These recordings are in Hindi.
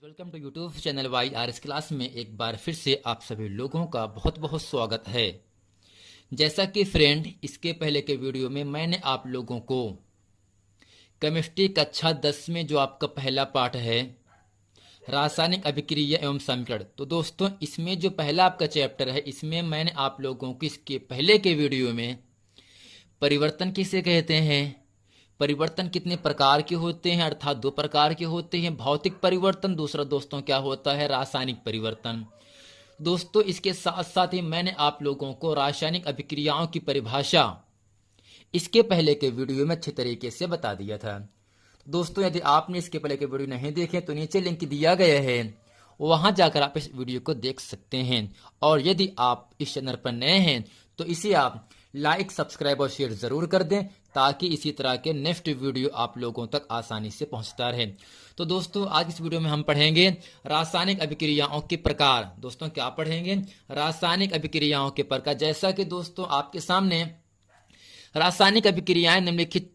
Welcome to YouTube channel Y R S class में एक बार फिर से आप सभी लोगों का बहुत बहुत स्वागत है। जैसा कि फ्रेंड, इसके पहले के वीडियो में मैंने आप लोगों को केमिस्ट्री कक्षा 10 में जो आपका पहला पार्ट है रासायनिक अभिक्रिया एवं समीकरण, तो दोस्तों इसमें जो पहला आपका चैप्टर है इसमें मैंने आप लोगों को इसके पहले के वीडियो में परिवर्तन किसे कहते हैं, परिवर्तन कितने प्रकार के होते हैं, अर्थात दो प्रकार के होते हैं, भौतिक परिवर्तन, दूसरा दोस्तों क्या होता है रासायनिक परिवर्तन। दोस्तों इसके साथ साथ ही मैंने आप लोगों को रासायनिक अभिक्रियाओं की परिभाषा इसके पहले के वीडियो में अच्छे तरीके से बता दिया था। दोस्तों यदि आपने इसके पहले के वीडियो नहीं देखे तो नीचे लिंक दिया गया है, वहां जाकर आप इस वीडियो को देख सकते हैं। और यदि आप इस चैनल पर नए हैं तो इसे आप लाइक, सब्सक्राइब और शेयर जरूर कर दें ताकि इसी तरह के नेक्स्ट वीडियो आप लोगों तक आसानी से पहुंचता रहे। तो दोस्तों आज इस वीडियो में हम पढ़ेंगे रासायनिक अभिक्रियाओं के प्रकार। दोस्तों क्या पढ़ेंगे? रासायनिक अभिक्रियाओं के प्रकार। जैसा कि दोस्तों आपके सामने रासायनिक अभिक्रियाएं निम्नलिखित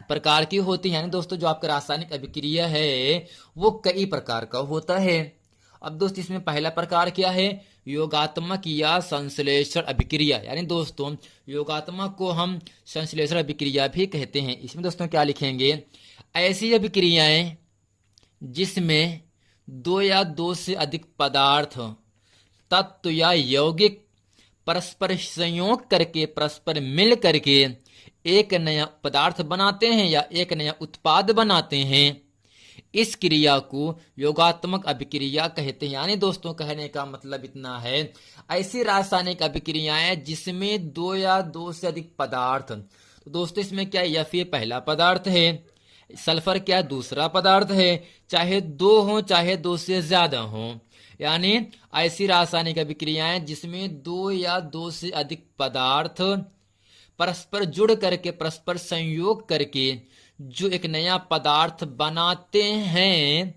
प्रकार की होती हैं। दोस्तों जो आपका रासायनिक अभिक्रिया है वो कई प्रकार का होता है। अब दोस्त इसमें पहला प्रकार क्या है? योगात्मक या संश्लेषण अभिक्रिया। यानी दोस्तों योगात्मक को हम संश्लेषण अभिक्रिया भी कहते हैं। इसमें दोस्तों क्या लिखेंगे? ऐसी अभिक्रियाएं जिसमें दो या दो से अधिक पदार्थ, तत्व या यौगिक परस्पर संयोग करके, परस्पर मिल करके एक नया पदार्थ बनाते हैं या एक नया उत्पाद बनाते हैं, इस क्रिया को योगात्मक अभिक्रिया कहते हैं। यानी दोस्तों कहने का मतलब इतना है, ऐसी रासायनिक अभिक्रियाएं जिसमें दो या दो से अधिक पदार्थ, तो दोस्तों इसमें क्या है? F ये पहला पदार्थ है, सल्फर क्या दूसरा पदार्थ है, चाहे दो हो चाहे दो से ज्यादा हो। यानी ऐसी रासायनिक अभिक्रियाएं जिसमें दो या दो से अधिक पदार्थ परस्पर जुड़ करके, परस्पर संयोग करके जो एक नया पदार्थ बनाते हैं,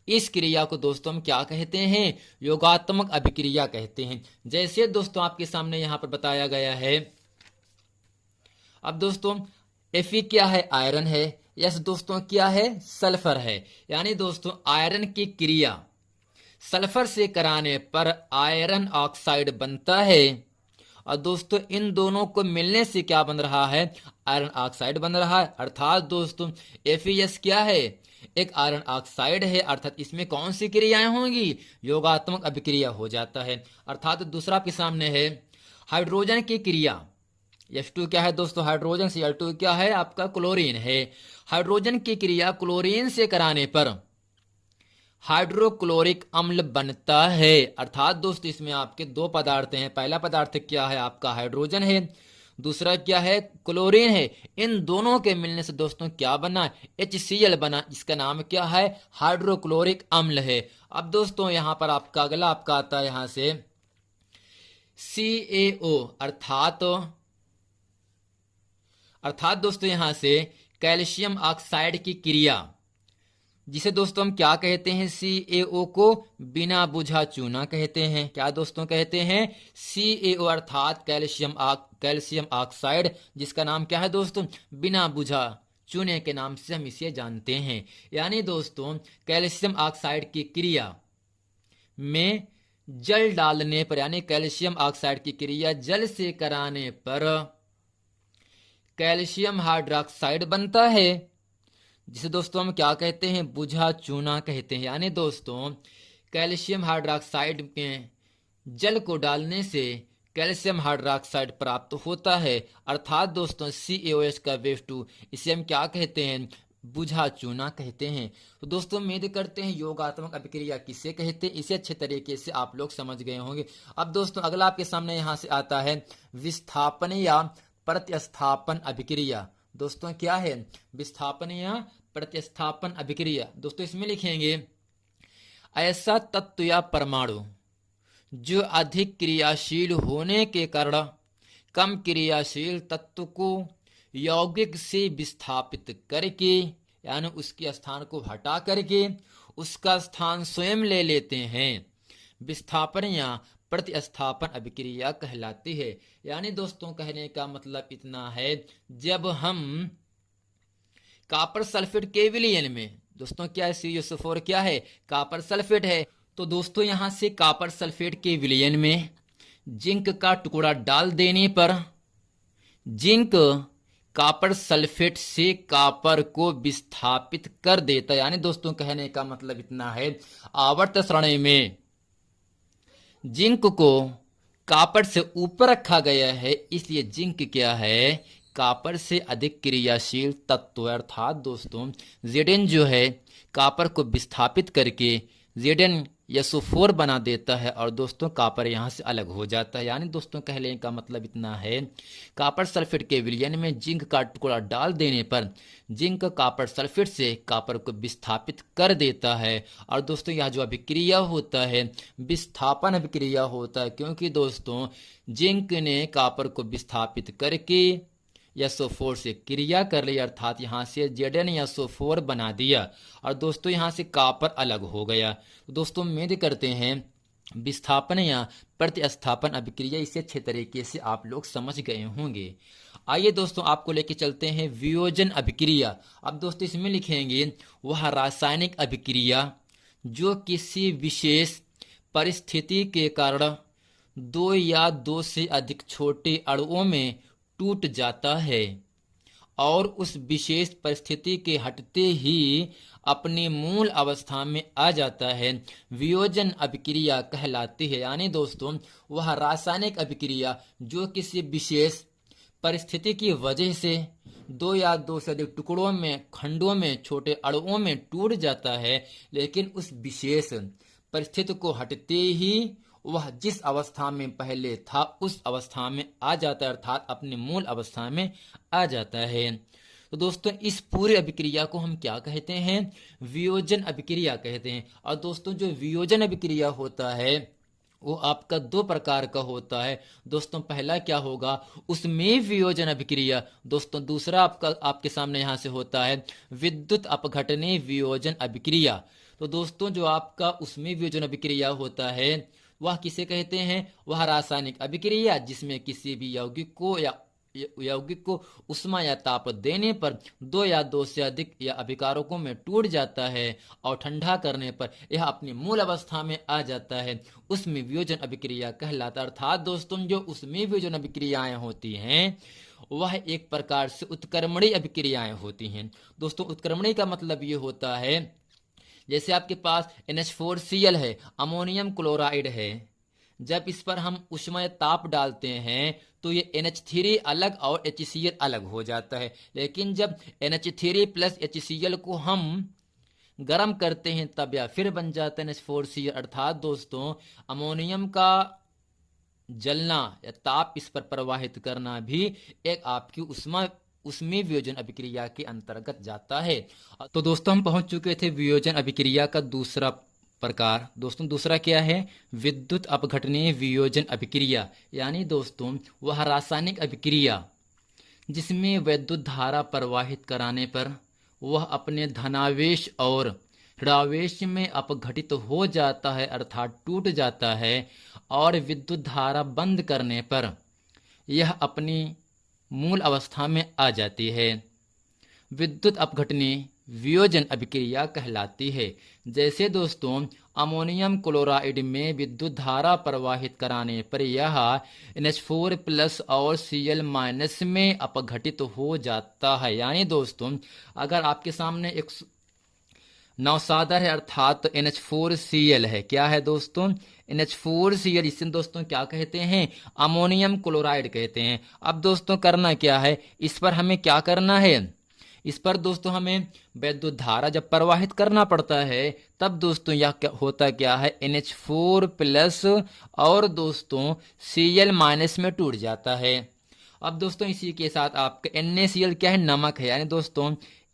इस क्रिया को दोस्तों हम क्या कहते हैं? योगात्मक अभिक्रिया कहते हैं। जैसे दोस्तों आपके सामने यहां पर बताया गया है। अब दोस्तों Fe क्या है? आयरन है। यस दोस्तों क्या है? सल्फर है। यानी दोस्तों आयरन की क्रिया सल्फर से कराने पर आयरन ऑक्साइड बनता है और दोस्तों इन दोनों को मिलने से क्या बन रहा है? आयरन ऑक्साइड बन रहा है। अर्थात दोस्तों FeS क्या है? एक आयरन ऑक्साइड है। अर्थात इसमें कौन सी क्रियाएं होंगी? योगात्मक अभिक्रिया हो जाता है। अर्थात दूसरा आपके सामने है हाइड्रोजन की क्रिया। H2 क्या है दोस्तों? हाइड्रोजन। Cl2 क्या है? आपका क्लोरीन है। हाइड्रोजन की क्रिया क्लोरीन से कराने पर हाइड्रोक्लोरिक अम्ल बनता है। अर्थात दोस्त इसमें आपके दो पदार्थ हैं। पहला पदार्थ क्या है? आपका हाइड्रोजन है, दूसरा क्या है? क्लोरीन है। इन दोनों के मिलने से दोस्तों क्या बना? HCl बना। इसका नाम क्या है? हाइड्रोक्लोरिक अम्ल है। अब दोस्तों यहां पर आपका अगला आपका आता है यहां से CaO, अर्थात दोस्तों यहां से कैल्शियम ऑक्साइड की क्रिया, जिसे दोस्तों हम क्या कहते हैं? CaO को बिना बुझा चूना कहते हैं। क्या दोस्तों कहते हैं? CaO अर्थात कैल्शियम ऑक्साइड, जिसका नाम क्या है दोस्तों? बिना बुझा चूने के नाम से हम इसे जानते हैं। यानी दोस्तों कैल्शियम ऑक्साइड की क्रिया में जल डालने पर, यानी कैल्शियम ऑक्साइड की क्रिया जल से कराने पर कैल्शियम हाइड्रोक्साइड बनता है, जिसे दोस्तों हम क्या कहते हैं? बुझा चूना कहते हैं। यानी दोस्तों कैल्शियम हाइड्रोक्साइड में जल को डालने से कैल्शियम हाइड्रोक्साइड प्राप्त होता है। अर्थात दोस्तों CaOH का वेव2, इसे हम क्या कहते हैं? बुझा चूना कहते हैं। तो दोस्तों उम्मीद करते हैं योगात्मक अभिक्रिया किसे कहते हैं इसे अच्छे तरीके से आप लोग समझ गए होंगे। अब दोस्तों अगला आपके सामने यहां से आता है विस्थापन या प्रतिस्थापन अभिक्रिया। दोस्तों क्या है? विस्थापन या प्रतिस्थापन अभिक्रिया। दोस्तों इसमें लिखेंगे ऐसा तत्व या परमाणु जो अधिक क्रियाशील होने के कारण कम क्रियाशील तत्व को यौगिक से विस्थापित करके, यानी उसके स्थान को हटा करके उसका स्थान स्वयं ले लेते हैं, विस्थापन या प्रतिस्थापन अभिक्रिया कहलाती है। यानी दोस्तों कहने का मतलब इतना है, जब हम कॉपर सल्फेट के विलयन में दोस्तों क्या है CuSO4 क्या है? कॉपर सल्फेट है। तो दोस्तों यहाँ से कॉपर सल्फेट के विलयन में जिंक का टुकड़ा डाल देने पर जिंक कॉपर सल्फेट से कॉपर को विस्थापित कर देता है। यानी दोस्तों कहने का मतलब इतना है, आवर्त श्रेणी में जिंक को कॉपर से ऊपर रखा गया है, इसलिए जिंक क्या है? कॉपर से अधिक क्रियाशील तत्व है। अर्थात दोस्तों Zn जो है कॉपर को विस्थापित करके ZnSO4 बना देता है और दोस्तों कॉपर यहाँ से अलग हो जाता है। यानी दोस्तों कहने का मतलब इतना है, कॉपर सल्फेट के विलयन में जिंक का टुकड़ा डाल देने पर जिंक कॉपर सल्फेट से कॉपर को विस्थापित कर देता है। और दोस्तों यह जो अभिक्रिया होता है विस्थापन अभिक्रिया होता है, क्योंकि दोस्तों जिंक ने कॉपर को विस्थापित करके SO4 से क्रिया कर ली, अर्थात यहाँ से ZnSO4 बना दिया और दोस्तों यहाँ से कॉपर अलग हो गया। तो दोस्तों उम्मीद करते हैं विस्थापन या प्रतिस्थापन अभिक्रिया इसे अच्छे तरीके से आप लोग समझ गए होंगे। आइए दोस्तों आपको लेके चलते हैं वियोजन अभिक्रिया। अब दोस्तों इसमें लिखेंगे वह रासायनिक अभिक्रिया जो किसी विशेष परिस्थिति के कारण दो या दो से अधिक छोटे अणुओं में टूट जाता है और उस विशेष परिस्थिति के हटते ही अपनी मूल अवस्था में आ जाता है, वियोजन अभिक्रिया कहलाती है। यानी दोस्तों वह रासायनिक अभिक्रिया जो किसी विशेष परिस्थिति की वजह से दो या दो से अधिक टुकड़ों में खंडों में छोटे अणुओं में टूट जाता है, लेकिन उस विशेष परिस्थिति को हटते ही वह जिस अवस्था में पहले था उस अवस्था में आ जाता है, अर्थात अपनी मूल अवस्था में आ जाता है। तो दोस्तों इस पूरी अभिक्रिया को हम क्या कहते हैं? वियोजन अभिक्रिया कहते हैं। और दोस्तों जो वियोजन अभिक्रिया होता है वो आपका दो प्रकार का होता है। दोस्तों पहला क्या होगा? उसमें वियोजन अभिक्रिया। दोस्तों दूसरा आपके सामने यहाँ से होता है विद्युत अपघटनीय वियोजन अभिक्रिया। तो दोस्तों जो आपका उसमें वियोजन अभिक्रिया होता है वह किसे कहते हैं? वह रासायनिक अभिक्रिया जिसमें किसी भी यौगिक को उष्मा या ताप देने पर दो या दो से अधिक या अभिकारकों में टूट जाता है और ठंडा करने पर यह अपनी मूल अवस्था में आ जाता है, उसमें वियोजन अभिक्रिया कहलाता है। अर्थात दोस्तों जो उसमें वियोजन अभिक्रियाएं होती हैं वह एक प्रकार से उत्क्रमणीय अभिक्रियाएं होती हैं। दोस्तों उत्क्रमणीय का मतलब ये होता है, जैसे आपके पास NH4Cl है, अमोनियम क्लोराइड है, जब इस पर हम ऊष्मा ताप डालते हैं तो ये NH3 अलग और HCl अलग हो जाता है। लेकिन जब NH3 प्लस HCl को हम गर्म करते हैं तब यह फिर बन जाता है NH4Cl। अर्थात दोस्तों अमोनियम का जलना या ताप इस पर प्रवाहित करना भी एक आपकी उसमें वियोजन अभिक्रिया के अंतर्गत जाता है। तो दोस्तों हम पहुंच चुके थे वियोजन अभिक्रिया का दूसरा प्रकार। दोस्तों दूसरा क्या है? विद्युत अपघटनीय वियोजन अभिक्रिया। यानी दोस्तों वह रासायनिक अभिक्रिया जिसमें विद्युत धारा प्रवाहित कराने पर वह अपने धनावेश और ऋणावेश में अपघटित हो जाता है, अर्थात टूट जाता है, और विद्युत धारा बंद करने पर यह अपनी मूल अवस्था में आ जाती है, विद्युत अपघटनीय वियोजन अभिक्रिया कहलाती है। जैसे दोस्तों अमोनियम क्लोराइड में विद्युत धारा प्रवाहित कराने पर यह NH4 प्लस और Cl माइनस में अपघटित हो जाता है। यानी दोस्तों अगर आपके सामने एक नौसादर है अर्थात NH4Cl है, क्या है दोस्तों? NH4Cl, इसे दोस्तों क्या कहते हैं? अमोनियम क्लोराइड कहते हैं। अब दोस्तों करना क्या है? इस पर हमें क्या करना है? इस पर दोस्तों हमें विद्युत धारा जब प्रवाहित करना पड़ता है तब दोस्तों यह होता क्या है? NH4 प्लस और दोस्तों Cl माइनस में टूट जाता है। अब दोस्तों इसी के साथ आपका NaCl क्या है? नमक है। यानी दोस्तों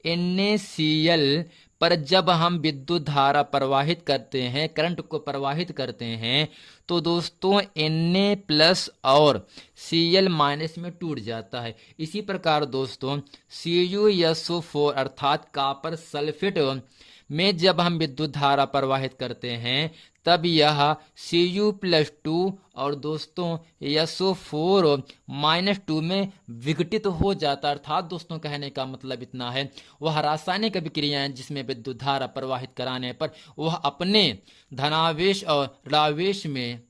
NaCl पर जब हम विद्युत धारा प्रवाहित करते हैं, करंट को प्रवाहित करते हैं, तो दोस्तों Na प्लस और Cl माइनस में टूट जाता है। इसी प्रकार दोस्तों CuSO4 अर्थात कॉपर सल्फेट में जब हम विद्युत धारा प्रवाहित करते हैं तब यह Cu+2 और दोस्तों SO4-2 में विघटित हो जाता है। अर्थात दोस्तों कहने का मतलब इतना है, वह रासायनिक अभिक्रियाएं जिसमें विद्युत धारा प्रवाहित कराने पर वह अपने धनावेश और ऋणावेश में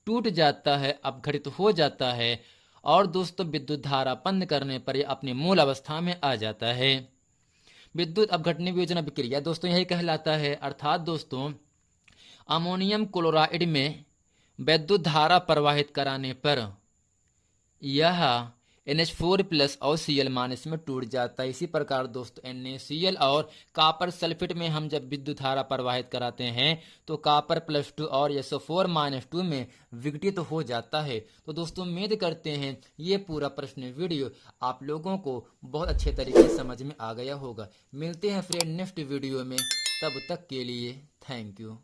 टूट जाता है, अपघटित हो जाता है और दोस्तों विद्युत धारा बंद करने पर यह अपनी मूल अवस्था में आ जाता है। विद्युत अपघटन वियोजन अभिक्रिया दोस्तों यही कहलाता है। अर्थात दोस्तों अमोनियम क्लोराइड में विद्युत धारा प्रवाहित कराने पर यह NH4+ और Cl- में टूट जाता है। इसी प्रकार दोस्तों NaCl और कॉपर सल्फेट में हम जब विद्युत धारा प्रवाहित कराते हैं तो Cr+2 और SO4-2 में विघटित हो जाता है। तो दोस्तों उम्मीद करते हैं ये पूरा प्रश्न वीडियो आप लोगों को बहुत अच्छे तरीके से समझ में आ गया होगा। मिलते हैं फ्रेंड नेक्स्ट वीडियो में, तब तक के लिए थैंक यू।